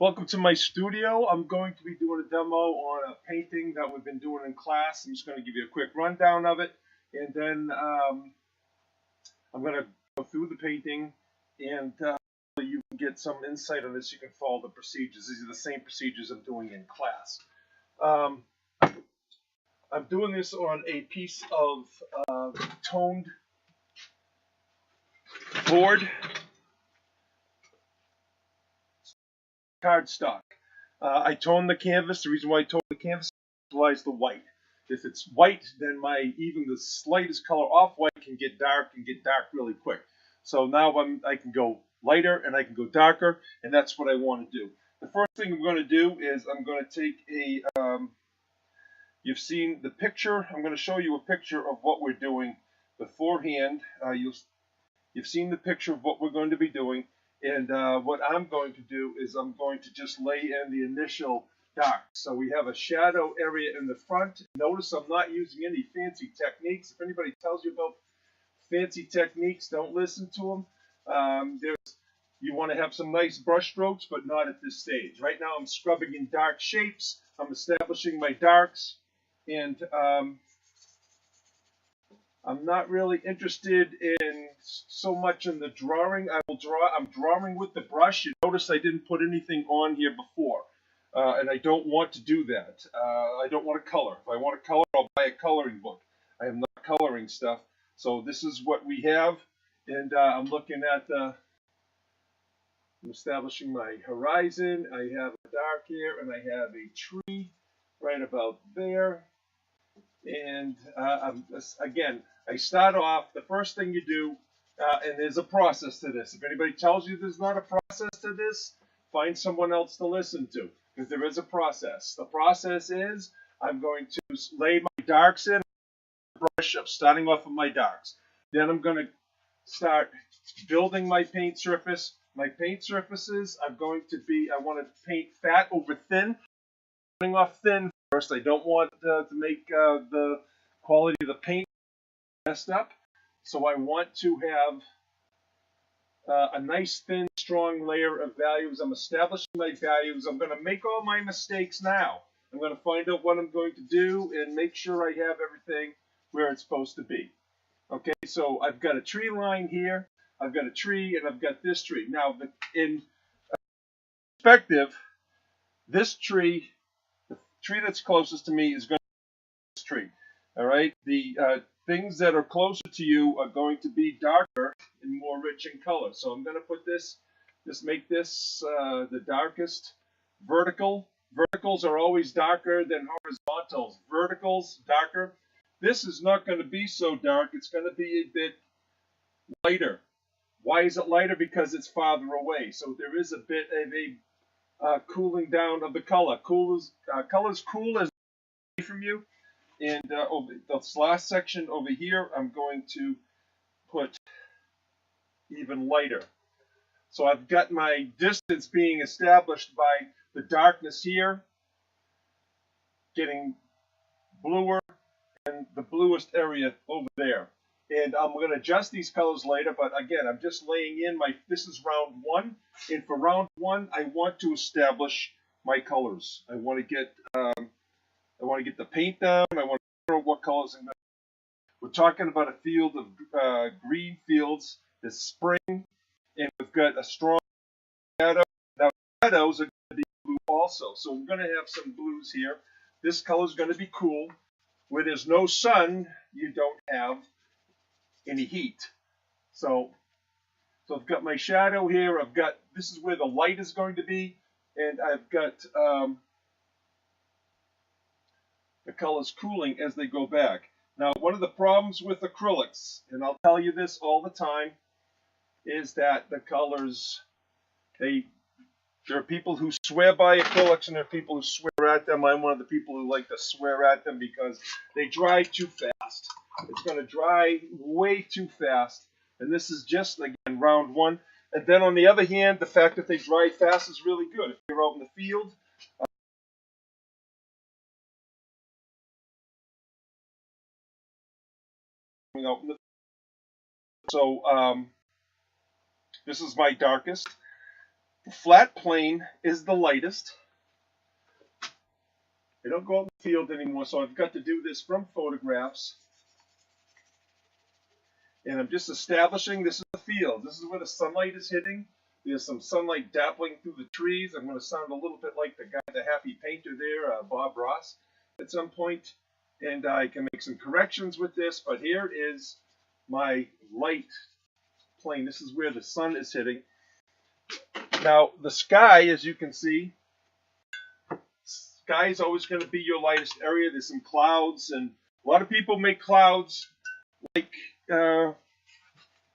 Welcome to my studio. I'm going to be doing a demo on a painting that we've been doing in class. I'm just going to give you a quick rundown of it, and then I'm going to go through the painting, and you can get some insight on this. You can follow the procedures. These are the same procedures I'm doing in class. I'm doing this on a piece of toned board cardstock. I tone the canvas. The reason why I tone the canvas is the white. If it's white, then even the slightest color off white can get dark really quick. So now I can go lighter and I can go darker, and that's what I want to do. The first thing I'm going to do is I'm going to take you've seen the picture. I'm going to show you a picture of what we're doing beforehand. You've seen the picture of what we're going to be doing. And what I'm going to do is I'm going to just lay in the initial dark. So we have a shadow area in the front. Notice I'm not using any fancy techniques. If anybody tells you about fancy techniques, don't listen to them. You want to have some nice brush strokes, but not at this stage. Right now I'm scrubbing in dark shapes. I'm establishing my darks. And I'm not really interested in so much in the drawing. I'm drawing with the brush. You notice I didn't put anything on here before. And I don't want to do that. I don't want to color. If I want to color, I'll buy a coloring book. I am not coloring stuff. So this is what we have. And I'm looking at I'm establishing my horizon. I have a dark here, and I have a tree right about there. And again, I start off, the first thing you do, and there's a process to this. If anybody tells you there's not a process to this, find someone else to listen to, because there is a process. The process is I'm going to lay my darks in, brush up, starting off with my darks. Then I'm going to start building my paint surface. My paint surfaces are going to be, I want to paint fat over thin. Starting off thin first. I don't want to make the quality of the paint messed up. So I want to have a nice, thin, strong layer of values. I'm establishing my values. I'm going to make all my mistakes now. I'm going to find out what I'm going to do and make sure I have everything where it's supposed to be. Okay, so I've got a tree line here. I've got a tree, and I've got this tree. Now, in perspective, this tree, the tree that's closest to me is going to be this tree. All right, the things that are closer to you are going to be darker and more rich in color. So I'm going to put make this the darkest vertical. Verticals are always darker than horizontals. Verticals darker. This is not going to be so dark. It's going to be a bit lighter. Why is it lighter? Because it's farther away. So there is a bit of a cooling down of the color. Colors cool as away from you. And over this last section over here, I'm going to put even lighter. So I've got my distance being established by the darkness here, getting bluer, and the bluest area over there. And I'm going to adjust these colors later, but again, I'm just laying in this is round one, and for round one, I want to establish my colors. I want to get the paint down. I want to know what colors I'm going to. We're talking about a field of green fields this spring, and we've got a strong shadow. Now, shadows are going to be blue also, so we're going to have some blues here. This color is going to be cool. Where there's no sun, you don't have any heat. So I've got my shadow here. This is where the light is going to be, and I've got the colors cooling as they go back. Now, one of the problems with acrylics, and I'll tell you this all the time, is that the colors, there are people who swear by acrylics and there are people who swear at them. I'm one of the people who like to swear at them because they dry too fast. It's going to dry way too fast. And this is just, again, round one. And then on the other hand, the fact that they dry fast is really good. If you're out in the field, so this is my darkest. The flat plane is the lightest. I don't go out in the field anymore, so I've got to do this from photographs. And I'm just establishing this is the field. This is where the sunlight is hitting. There's some sunlight dappling through the trees. I'm going to sound a little bit like the guy, the happy painter there, Bob Ross, at some point. And I can make some corrections with this, but here is my light plane. This is where the sun is hitting. Now, the sky, as you can see, sky is always going to be your lightest area. There's some clouds, and a lot of people make clouds like, they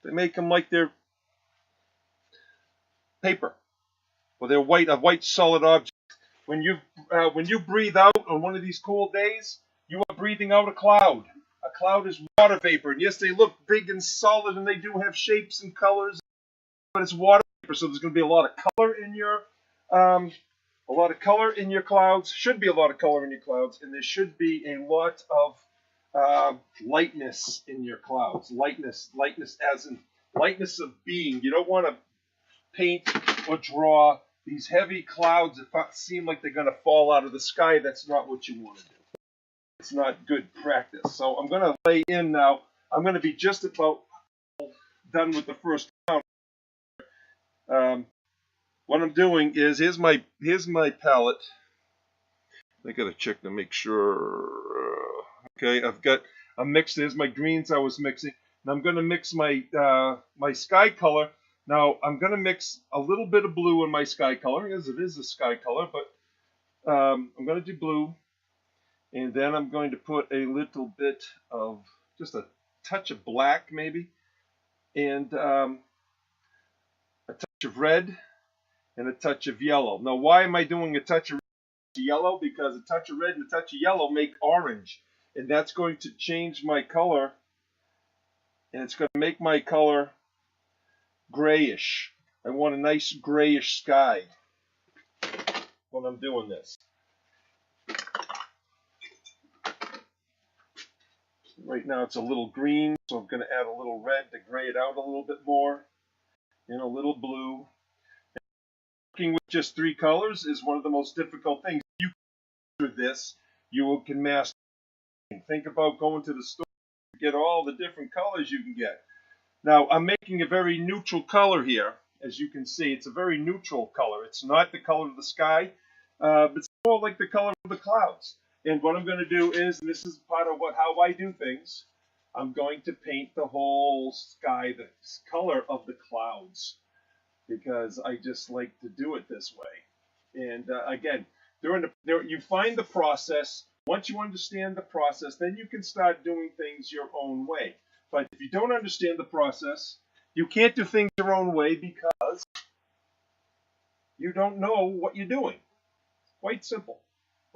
make them like they're paper, or they're white, a white solid object. When you breathe out on one of these cold days, you are breathing out a cloud. A cloud is water vapor, and yes, they look big and solid, and they do have shapes and colors, but it's water vapor. So there's going to be a lot of color in your, clouds. Should be a lot of color in your clouds, and there should be a lot of lightness in your clouds. Lightness as in lightness of being. You don't want to paint or draw these heavy clouds that seem like they're going to fall out of the sky. That's not what you want to do. It's not good practice. So I'm going to lay in now. I'm going to be just about done with the first round. What I'm doing is here's my palette. I got to check to make sure. Okay, I'm mixed. Here's my greens I was mixing. And I'm going to mix my my sky color. Now I'm going to mix a little bit of blue in my sky color, as it is a sky color, but I'm going to do blue, and then I'm going to put a little bit of just a touch of black maybe, and a touch of red, and a touch of yellow. Now why am I doing a touch of yellow? Because a touch of red and a touch of yellow make orange, and that's going to change my color, and it's going to make my color grayish. I want a nice grayish sky when I'm doing this. Right now it's a little green, so I'm going to add a little red to gray it out a little bit more, and a little blue. Working with just 3 colors is one of the most difficult things. If you can master this, you can master it. Think about going to the store to get all the different colors you can get. Now, I'm making a very neutral color here. As you can see, it's a very neutral color. It's not the color of the sky, but it's more like the color of the clouds. And what I'm going to do is, and this is part of how I do things, I'm going to paint the whole sky the color of the clouds, because I just like to do it this way. And again, you find the process. Once you understand the process, then you can start doing things your own way. But if you don't understand the process, you can't do things your own way because you don't know what you're doing. Quite simple.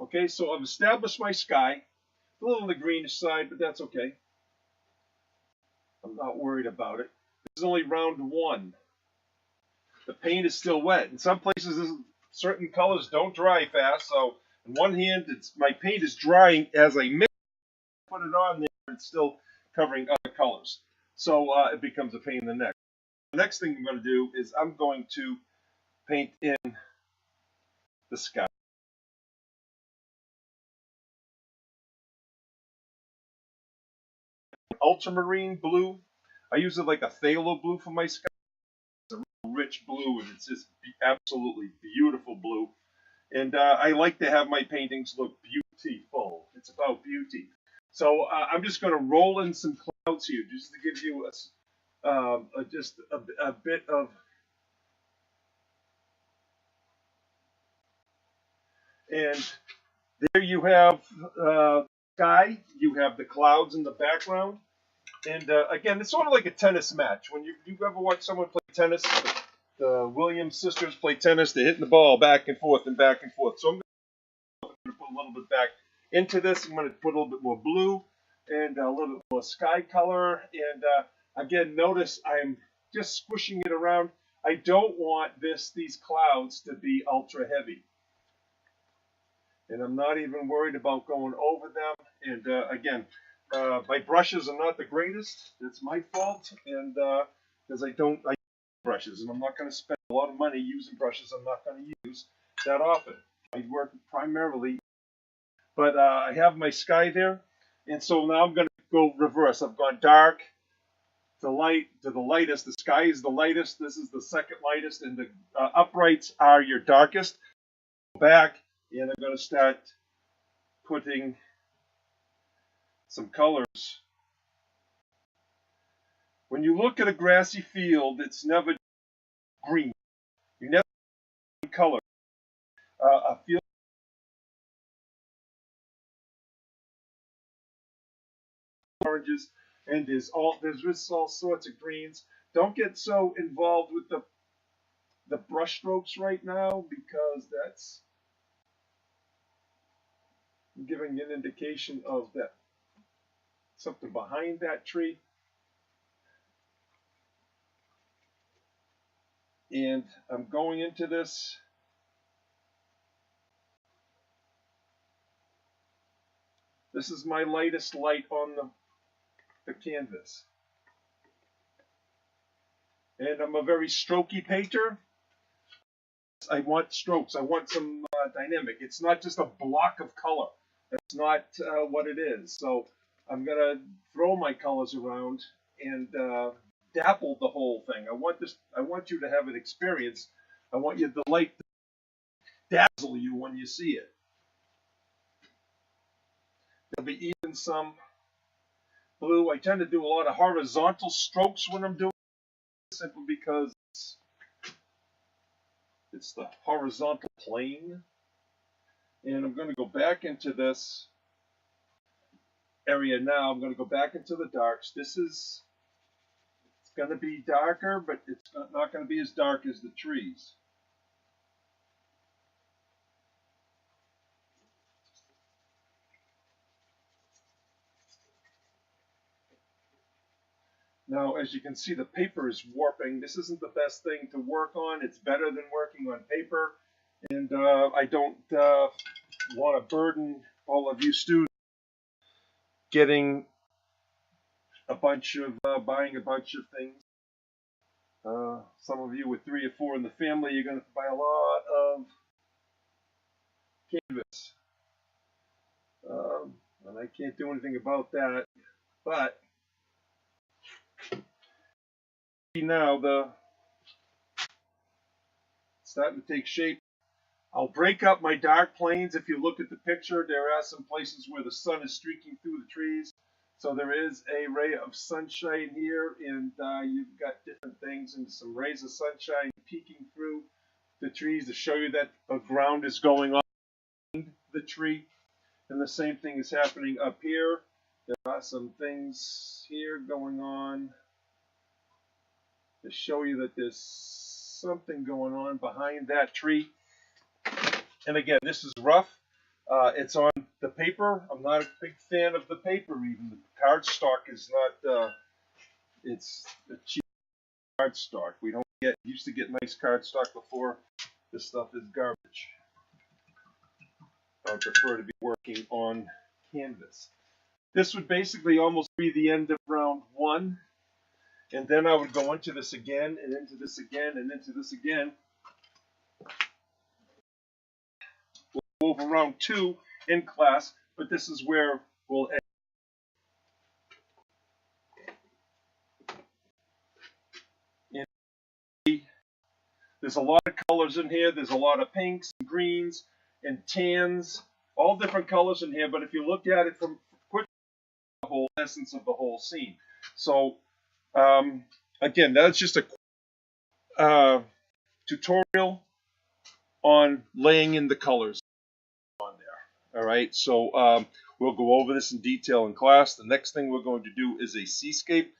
Okay, so I've established my sky. A little on the greenish side, but that's okay. I'm not worried about it. This is only round 1. The paint is still wet. In some places, certain colors don't dry fast. So, in one hand, my paint is drying as I mix it, put it on there, it's still covering other colors. So it becomes a pain in the neck. The next thing I'm going to do is I'm going to paint in the sky. Ultramarine blue. I use it like a phthalo blue for my sky. It's a rich blue, and it's just absolutely beautiful blue. And I like to have my paintings look beautiful. It's about beauty. So I'm just going to roll in some clouds here, just to give you just a bit of. And there you have sky. You have the clouds in the background. And again, it's sort of like a tennis match. When you ever watch someone play tennis, the Williams sisters play tennis. They're hitting the ball back and forth and back and forth. So I'm going to put a little bit back into this. I'm going to put a little bit more blue and a little bit more sky color. And again, notice I'm just squishing it around. I don't want these clouds to be ultra heavy. And I'm not even worried about going over them. And again, my brushes are not the greatest. It's my fault, and because I use brushes, and I'm not going to spend a lot of money using brushes I'm not going to use that often. I work primarily, but I have my sky there, and so now I'm going to go reverse. I've gone dark to light to the lightest. The sky is the lightest. This is the second lightest, and the uprights are your darkest. Back, and I'm going to start putting some colors. When you look at a grassy field, it's never green. You never see color. A field oranges, and there's all sorts of greens. Don't get so involved with the brush strokes right now, because that's giving an indication of that something behind that tree. And I'm going into this. This is my lightest light on the canvas. And I'm a very strokey painter. I want strokes. I want some dynamic. It's not just a block of color. That's not what it is. So I'm going to throw my colors around and dapple the whole thing. I want you to have an experience. I want you to light dazzle you when you see it. There'll be even some blue. I tend to do a lot of horizontal strokes when I'm doing it, simply because it's the horizontal plane. And I'm going to go back into this area now. I'm going to go back into the darks. It's going to be darker, but it's not going to be as dark as the trees. Now, as you can see, the paper is warping. This isn't the best thing to work on. It's better than working on paper. And I don't want to burden all of you students getting a bunch of, buying a bunch of things. Some of you with 3 or 4 in the family, you're going to buy a lot of canvas. And I can't do anything about that. But now it's starting to take shape. I'll break up my dark planes. If you look at the picture, there are some places where the sun is streaking through the trees. So there is a ray of sunshine here, and you've got different things and some rays of sunshine peeking through the trees to show you that the ground is going on the tree. And the same thing is happening up here. There are some things here going on to show you that there's something going on behind that tree. And again, this is rough. It's on the paper. I'm not a big fan of the paper even. The cardstock is not, it's a cheap cardstock. We don't used to get nice cardstock before. This stuff is garbage. I prefer to be working on canvas. This would basically almost be the end of round 1. And then I would go into this again, and into this again, and into this again. We'll go over round 2 in class, but this is where we'll end. And there's a lot of colors in here. There's a lot of pinks and greens and tans, all different colors in here. But if you look at it from quick, the whole essence of the whole scene. So again, that's just a tutorial on laying in the colors on there. All right, so we'll go over this in detail in class. The next thing we're going to do is a seascape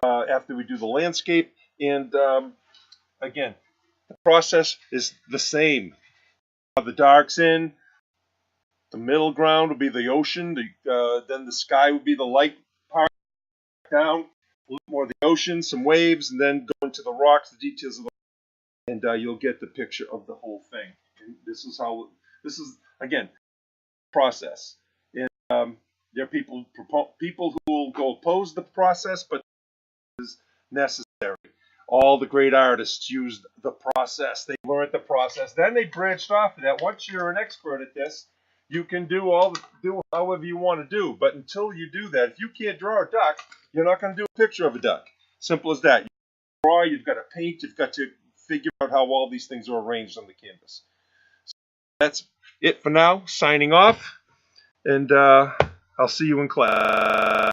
after we do the landscape. And again, the process is the same. The darks in, the middle ground will be the ocean, then the sky will be the light part down, a little more of the ocean, some waves, and then go into the rocks, the details of the and you'll get the picture of the whole thing. And this is again, process. And there are people who will go oppose the process, but it is necessary. all the great artists used the process. They learned the process. Then they branched off of that. Once you're an expert at this, you can do however you want to do. But until you do that, if you can't draw a duck, you're not going to do a picture of a duck. Simple as that. You draw, you've got to paint, you've got to figure out how all these things are arranged on the canvas. So that's it for now. Signing off, and I'll see you in class.